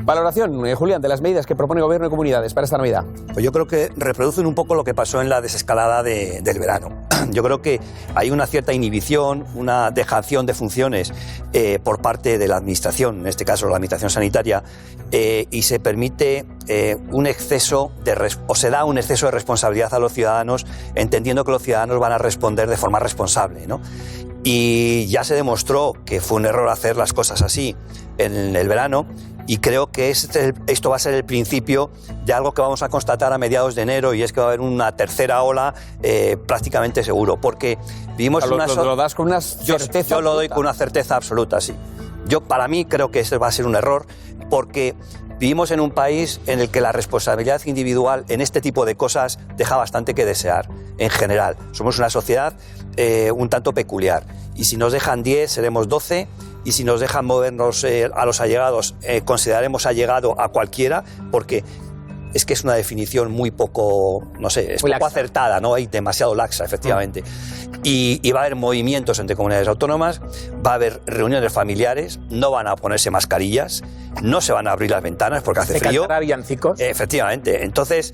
Valoración, Julián, de las medidas que propone el Gobierno y comunidades para esta Navidad. Pues yo creo que reproducen un poco lo que pasó en la desescalada del verano. Yo creo que hay una cierta inhibición, una dejación de funciones por parte de la Administración, en este caso la Administración sanitaria, y se permite un exceso se da un exceso de responsabilidad a los ciudadanos, entendiendo que los ciudadanos van a responder de forma responsable, ¿no? Y ya se demostró que fue un error hacer las cosas así en el verano, y creo que esto va a ser el principio de algo que vamos a constatar a mediados de enero, y es que va a haber una tercera ola prácticamente seguro, porque vivimos ¿Lo das con una certeza? Yo lo doy con una certeza absoluta, sí. Para mí creo que ese va a ser un error, porque vivimos en un país en el que la responsabilidad individual en este tipo de cosas deja bastante que desear, en general. Somos una sociedad un tanto peculiar, y si nos dejan 10 seremos 12, y si nos dejan movernos a los allegados, consideraremos allegado a cualquiera, porque es que es una definición muy poco, no sé, es poco acertada, ¿no? Hay demasiado laxa, efectivamente. Y va a haber movimientos entre comunidades autónomas, va a haber reuniones familiares, no van a ponerse mascarillas, no se van a abrir las ventanas porque hace frío. ¿Se cantará villancicos? Efectivamente. Entonces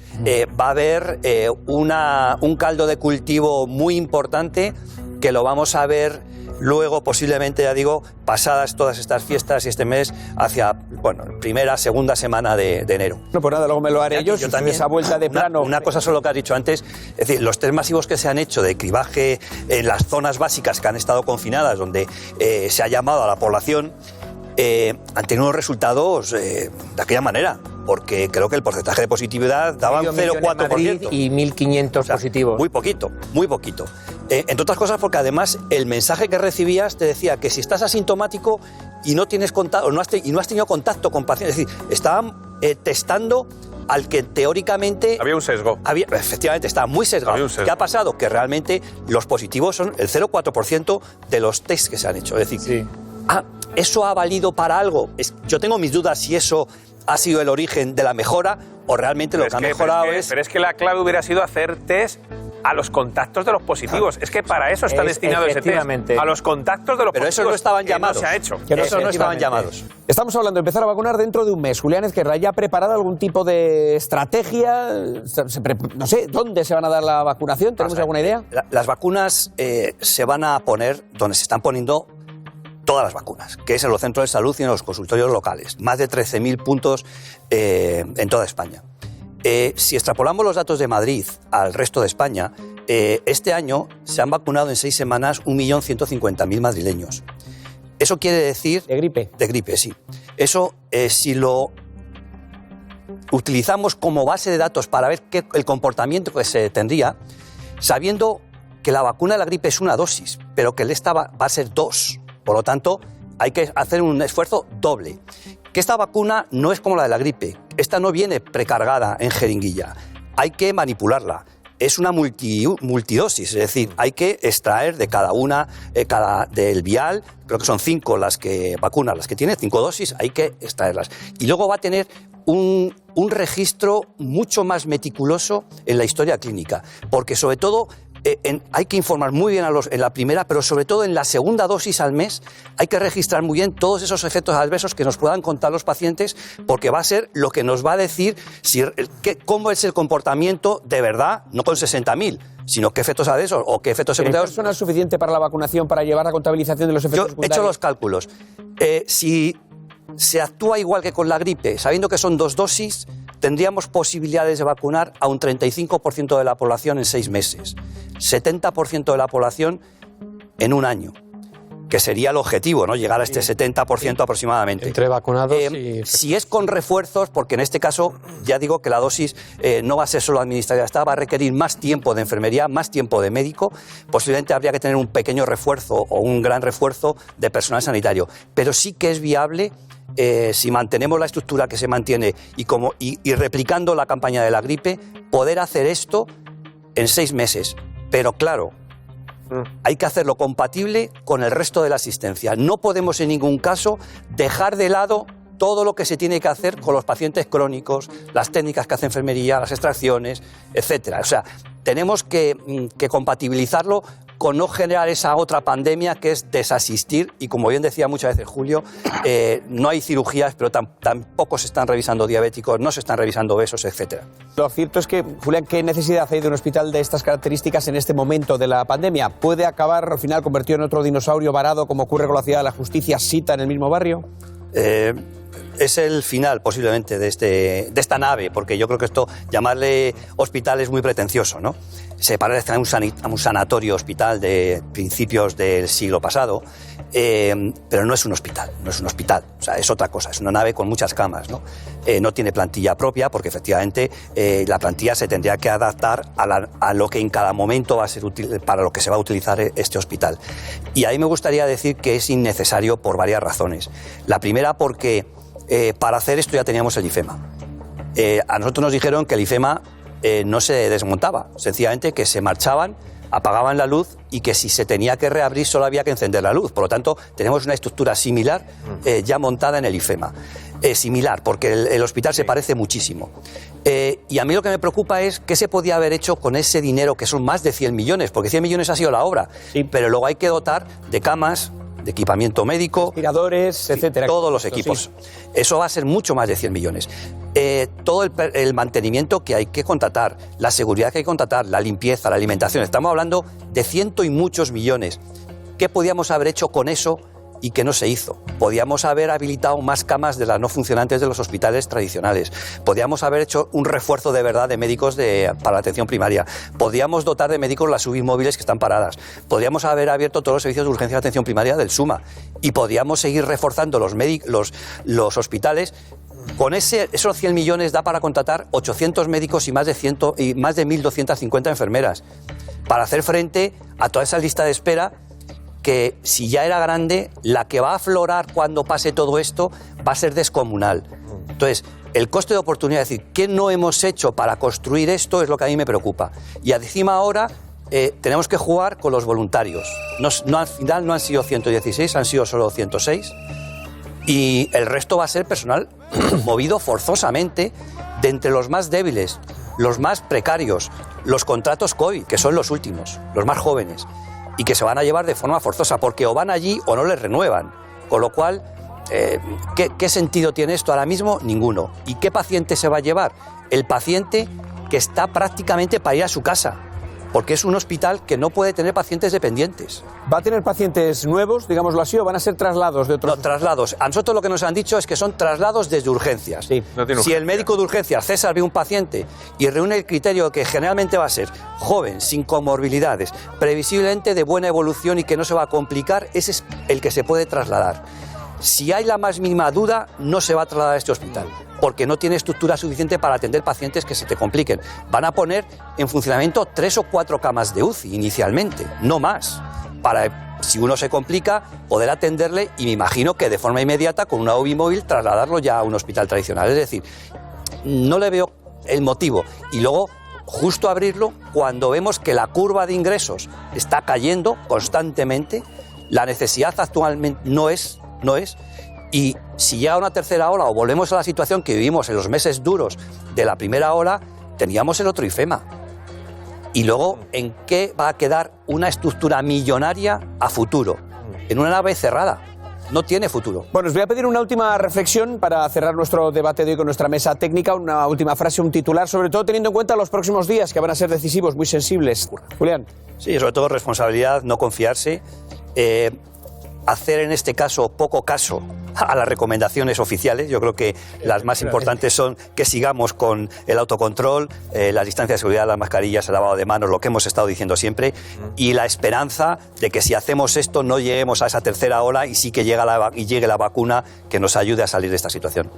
va a haber un caldo de cultivo muy importante que lo vamos a ver luego, posiblemente, ya digo, pasadas todas estas fiestas y este mes, hacia, primera, segunda semana de enero. No, pues nada, luego me lo haré yo también. Esa vuelta de plano. Una cosa solo que has dicho antes, es decir, los test masivos que se han hecho de cribaje en las zonas básicas que han estado confinadas, donde se ha llamado a la población, han tenido unos resultados de aquella manera, porque creo que el porcentaje de positividad daba un 0,4%. Y 1.500 positivos. Muy poquito, muy poquito. Entre otras cosas porque además el mensaje que recibías te decía que si estás asintomático y no tienes contacto, y no has tenido contacto con pacientes, es decir, estaban testando al que teóricamente... Había un sesgo. Efectivamente, estaba muy sesgado. ¿Qué ha pasado? Que realmente los positivos son el 0,4% de los tests que se han hecho. Es decir, ¿eso ha valido para algo? Yo tengo mis dudas si eso ha sido el origen de la mejora o realmente lo que ha mejorado es... Pero es que la clave hubiera sido hacer test a los contactos de los positivos. Es que para eso está destinado ese test. A los contactos de los positivos. Pero eso no estaban llamados. No se ha hecho. Eso no estaban llamados. Estamos hablando de empezar a vacunar dentro de un mes. Julián Ezquerra, ¿ya ha preparado algún tipo de estrategia? No sé, ¿dónde se van a dar la vacunación? ¿Tenemos alguna idea? Las vacunas se van a poner donde se están poniendo todas las vacunas, que es en los centros de salud y en los consultorios locales. Más de 13.000 puntos en toda España. Si extrapolamos los datos de Madrid al resto de España, este año se han vacunado en 6 semanas 1.150.000 madrileños. Eso quiere decir... ¿De gripe? De gripe, sí. Eso, si lo utilizamos como base de datos para ver el comportamiento que se tendría, sabiendo que la vacuna de la gripe es una dosis, pero que esta va a ser 2. Por lo tanto, hay que hacer un esfuerzo doble. Que esta vacuna no es como la de la gripe. Esta no viene precargada en jeringuilla. Hay que manipularla. Es una multidosis, es decir, hay que extraer de cada una, del vial, creo que son 5 las que vacunas, las que tiene 5 dosis, hay que extraerlas. Y luego va a tener un registro mucho más meticuloso en la historia clínica, porque sobre todo hay que informar muy bien en la primera, pero sobre todo en la segunda dosis al mes hay que registrar muy bien todos esos efectos adversos que nos puedan contar los pacientes, porque va a ser lo que nos va a decir cómo es el comportamiento de verdad, no con 60.000, sino qué efectos adversos o qué efectos secundarios. ¿Es personal suficiente para la vacunación para llevar la contabilización de los efectos secundarios? Yo he hecho los cálculos. Si se actúa igual que con la gripe, sabiendo que son 2 dosis, tendríamos posibilidades de vacunar a un 35% de la población en 6 meses, 70% de la población en un año, que sería el objetivo, ¿no? Llegar a este 70% aproximadamente. Entre vacunados si es con refuerzos, porque en este caso ya digo que la dosis no va a ser solo administrativa, va a requerir más tiempo de enfermería, más tiempo de médico, posiblemente habría que tener un pequeño refuerzo o un gran refuerzo de personal sanitario, pero sí que es viable. Si mantenemos la estructura que se mantiene y replicando la campaña de la gripe, poder hacer esto en 6 meses. Pero claro, hay que hacerlo compatible con el resto de la asistencia. No podemos en ningún caso dejar de lado todo lo que se tiene que hacer con los pacientes crónicos, las técnicas que hace enfermería, las extracciones, etcétera. O sea, tenemos que compatibilizarlo con no generar esa otra pandemia que es desasistir, y como bien decía muchas veces Julio, no hay cirugías, pero tampoco se están revisando diabéticos, no se están revisando obesos, etcétera. Lo cierto es que, Julián, ¿qué necesidad hay de un hospital de estas características en este momento de la pandemia? ¿Puede acabar al final convertido en otro dinosaurio varado, como ocurre con la Ciudad de la Justicia, Sita, en el mismo barrio? Es el final posiblemente de esta nave, porque yo creo que esto, llamarle hospital es muy pretencioso, ¿no? Se parece a un sanatorio hospital de principios del siglo pasado, pero no es un hospital, o sea, es otra cosa, es una nave con muchas camas, ¿no? No tiene plantilla propia, porque efectivamente la plantilla se tendría que adaptar a lo que en cada momento va a ser útil, para lo que se va a utilizar este hospital. Y ahí me gustaría decir que es innecesario por varias razones. La primera, porque para hacer esto ya teníamos el IFEMA. A nosotros nos dijeron que el IFEMA no se desmontaba, sencillamente que se marchaban, apagaban la luz y que si se tenía que reabrir solo había que encender la luz. Por lo tanto, tenemos una estructura similar ya montada en el IFEMA. Similar, porque el hospital se parece muchísimo. Y a mí lo que me preocupa es qué se podía haber hecho con ese dinero, que son más de 100 millones, porque 100 millones ha sido la obra, sí, pero luego hay que dotar de camas, de equipamiento médico, respiradores, etcétera. Todos los equipos. Sí. Eso va a ser mucho más de 100 millones. Todo el mantenimiento que hay que contratar, la seguridad que hay que contratar, la limpieza, la alimentación. Estamos hablando de ciento y muchos millones. ¿Qué podíamos haber hecho con eso y que no se hizo? Podíamos haber habilitado más camas de las no funcionantes de los hospitales tradicionales. Podíamos haber hecho un refuerzo de verdad de médicos para la atención primaria. Podíamos dotar de médicos las UBI móviles que están paradas. Podríamos haber abierto todos los servicios de urgencia de atención primaria del SUMA. Y podíamos seguir reforzando los hospitales. Con esos 100 millones da para contratar 800 médicos y más de 1.250 enfermeras para hacer frente a toda esa lista de espera que, si ya era grande, la que va a aflorar cuando pase todo esto va a ser descomunal. Entonces, el coste de oportunidad, es decir, ¿qué no hemos hecho para construir esto? Es lo que a mí me preocupa. Y encima ahora tenemos que jugar con los voluntarios. Al final no han sido 116, han sido solo 106. Y el resto va a ser personal movido forzosamente de entre los más débiles, los más precarios, los contratos COVID, que son los últimos, los más jóvenes, y que se van a llevar de forma forzosa, porque o van allí o no les renuevan. Con lo cual, ¿qué sentido tiene esto ahora mismo? Ninguno. ¿Y qué paciente se va a llevar? El paciente que está prácticamente para ir a su casa, porque es un hospital que no puede tener pacientes dependientes. ¿Va a tener pacientes nuevos, digámoslo así, o van a ser traslados de otros? No, traslados. A nosotros lo que nos han dicho es que son traslados desde urgencias. Sí. No tiene urgencia. Si el médico de urgencias, César, ve un paciente y reúne el criterio que generalmente va a ser joven, sin comorbilidades, previsiblemente de buena evolución y que no se va a complicar, ese es el que se puede trasladar. Si hay la más mínima duda, no se va a trasladar a este hospital, porque no tiene estructura suficiente para atender pacientes que se te compliquen. Van a poner en funcionamiento 3 o 4 camas de UCI inicialmente, no más, para, si uno se complica, poder atenderle, y me imagino que de forma inmediata, con una UBI móvil, trasladarlo ya a un hospital tradicional. Es decir, no le veo el motivo. Y luego, justo abrirlo cuando vemos que la curva de ingresos está cayendo constantemente, la necesidad actualmente no es, y si llega una tercera ola o volvemos a la situación que vivimos en los meses duros de la primera ola, teníamos el otro IFEMA. Y luego, ¿en qué va a quedar una estructura millonaria a futuro? En una nave cerrada. No tiene futuro. Bueno, os voy a pedir una última reflexión para cerrar nuestro debate de hoy con nuestra mesa técnica, una última frase, un titular, sobre todo teniendo en cuenta los próximos días que van a ser decisivos, muy sensibles. Julián. Sí, sobre todo responsabilidad, no confiarse. Hacer en este caso poco caso a las recomendaciones oficiales. Yo creo que las más importantes son que sigamos con el autocontrol, las distancias de seguridad, las mascarillas, el lavado de manos, lo que hemos estado diciendo siempre, y la esperanza de que si hacemos esto no lleguemos a esa tercera ola y sí que llegue la vacuna que nos ayude a salir de esta situación.